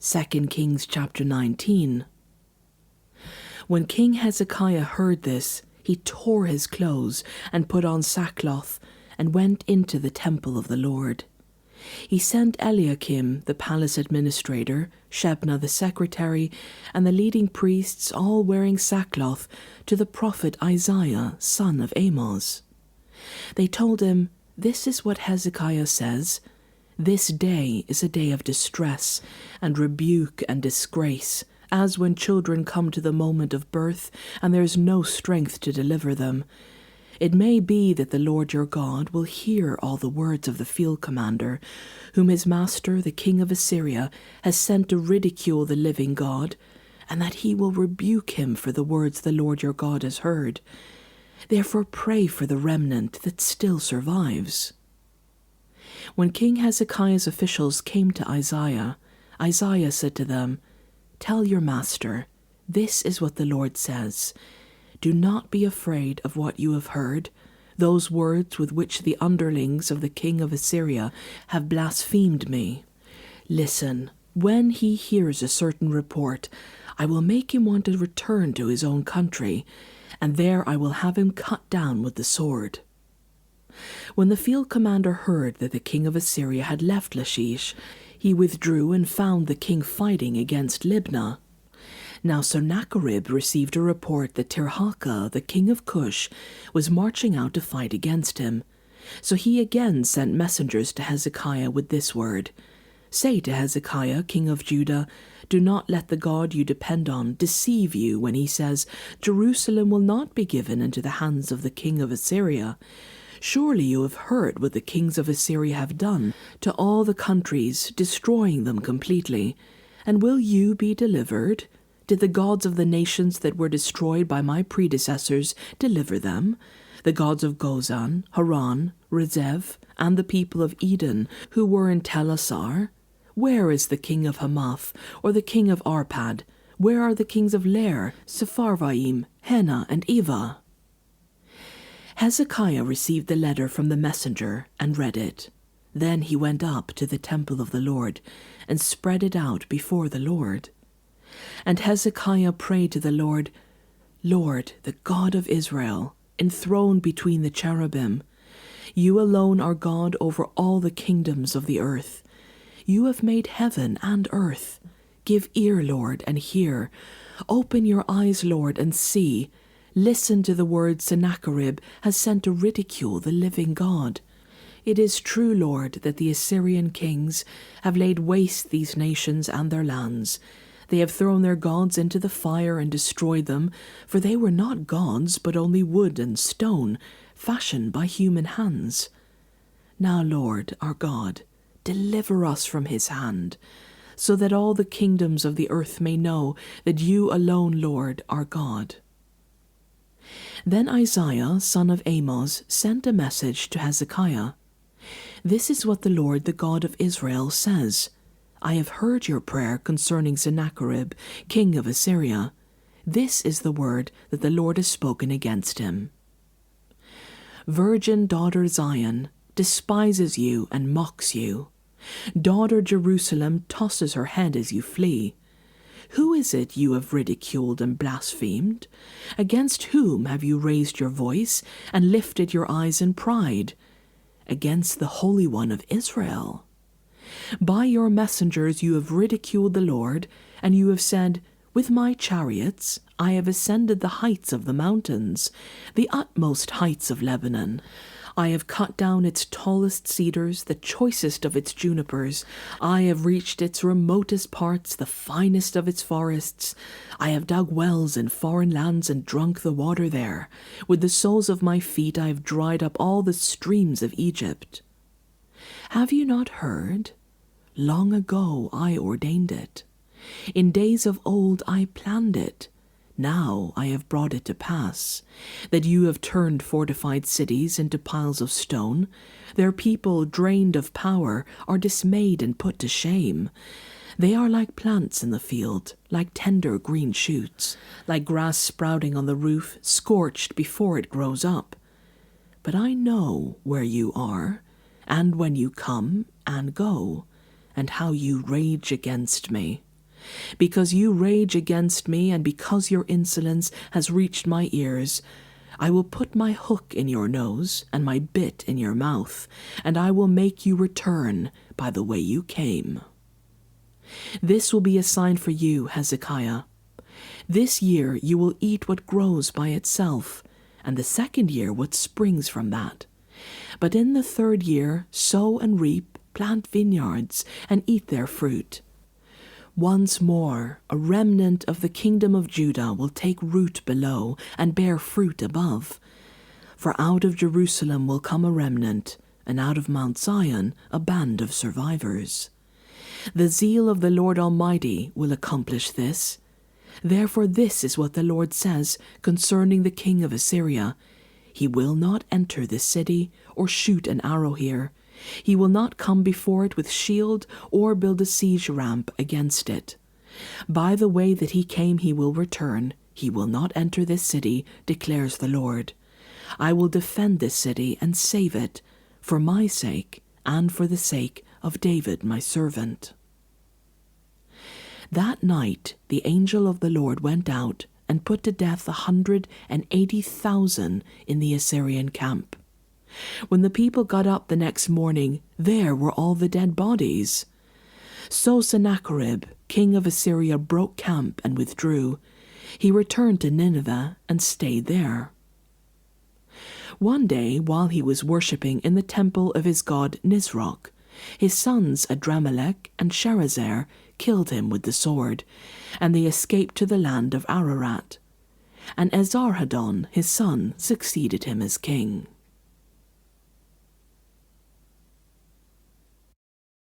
2 Kings chapter 19. When King Hezekiah heard this, he tore his clothes and put on sackcloth and went into the temple of the Lord. He sent Eliakim, the palace administrator, Shebna the secretary, and the leading priests, all wearing sackcloth, to the prophet Isaiah, son of Amoz. They told him, "This is what Hezekiah says. This day is a day of distress and rebuke and disgrace, as when children come to the moment of birth, and there is no strength to deliver them. It may be that the Lord your God will hear all the words of the field commander, whom his master, the king of Assyria, has sent to ridicule the living God, and that he will rebuke him for the words the Lord your God has heard. Therefore pray for the remnant that still survives." When King Hezekiah's officials came to Isaiah, Isaiah said to them, "Tell your master, this is what the Lord says. Do not be afraid of what you have heard, those words with which the underlings of the king of Assyria have blasphemed me. Listen, when he hears a certain report, I will make him want to return to his own country, and there I will have him cut down with the sword." When the field commander heard that the king of Assyria had left Lachish, he withdrew and found the king fighting against Libnah. Now Sennacherib received a report that Tirhakah, the king of Cush, was marching out to fight against him. So he again sent messengers to Hezekiah with this word, "Say to Hezekiah, king of Judah, do not let the God you depend on deceive you when he says, 'Jerusalem will not be given into the hands of the king of Assyria.' Surely you have heard what the kings of Assyria have done to all the countries, destroying them completely. And will you be delivered? Did the gods of the nations that were destroyed by my predecessors deliver them? The gods of Gozan, Haran, Rezeph, and the people of Eden, who were in Telassar? Where is the king of Hamath, or the king of Arpad? Where are the kings of Lair, Sepharvaim, Hena, and Eva?" Hezekiah received the letter from the messenger and read it. Then he went up to the temple of the Lord and spread it out before the Lord. And Hezekiah prayed to the Lord, "Lord, the God of Israel, enthroned between the cherubim, you alone are God over all the kingdoms of the earth. You have made heaven and earth. Give ear, Lord, and hear. Open your eyes, Lord, and see. Listen to the words Sennacherib has sent to ridicule the living God. It is true, Lord, that the Assyrian kings have laid waste these nations and their lands. They have thrown their gods into the fire and destroyed them, for they were not gods, but only wood and stone, fashioned by human hands. Now, Lord, our God, deliver us from his hand, so that all the kingdoms of the earth may know that you alone, Lord, are God." Then Isaiah, son of Amoz, sent a message to Hezekiah. "This is what the Lord, the God of Israel, says. I have heard your prayer concerning Sennacherib, king of Assyria. This is the word that the Lord has spoken against him. Virgin daughter Zion despises you and mocks you. Daughter Jerusalem tosses her head as you flee. Who is it you have ridiculed and blasphemed? Against whom have you raised your voice and lifted your eyes in pride? Against the Holy One of Israel. By your messengers you have ridiculed the Lord, and you have said, 'With my chariots I have ascended the heights of the mountains, the utmost heights of Lebanon. I have cut down its tallest cedars, the choicest of its junipers. I have reached its remotest parts, the finest of its forests. I have dug wells in foreign lands and drunk the water there. With the soles of my feet I have dried up all the streams of Egypt. Have you not heard? Long ago I ordained it. In days of old I planned it. Now I have brought it to pass, that you have turned fortified cities into piles of stone. Their people, drained of power, are dismayed and put to shame. They are like plants in the field, like tender green shoots, like grass sprouting on the roof, scorched before it grows up. But I know where you are, and when you come and go, and how you rage against me. Because you rage against me, and because your insolence has reached my ears, I will put my hook in your nose and my bit in your mouth, and I will make you return by the way you came. This will be a sign for you, Hezekiah. This year you will eat what grows by itself, and the second year what springs from that. But in the third year sow and reap, plant vineyards, and eat their fruit. Once more a remnant of the kingdom of Judah will take root below and bear fruit above. For out of Jerusalem will come a remnant, and out of Mount Zion a band of survivors. The zeal of the Lord Almighty will accomplish this. Therefore this is what the Lord says concerning the king of Assyria. He will not enter this city or shoot an arrow here. He will not come before it with shield or build a siege ramp against it. By the way that he came he will return. He will not enter this city, declares the Lord. I will defend this city and save it, for my sake and for the sake of David my servant. That night the angel of the Lord went out and put to death 180,000 in the Assyrian camp. When the people got up the next morning, there were all the dead bodies. So Sennacherib, king of Assyria, broke camp and withdrew. He returned to Nineveh and stayed there. One day, while he was worshipping in the temple of his god Nisroch, his sons Adramelech and Sharezer killed him with the sword, and they escaped to the land of Ararat. And Esarhaddon, his son, succeeded him as king.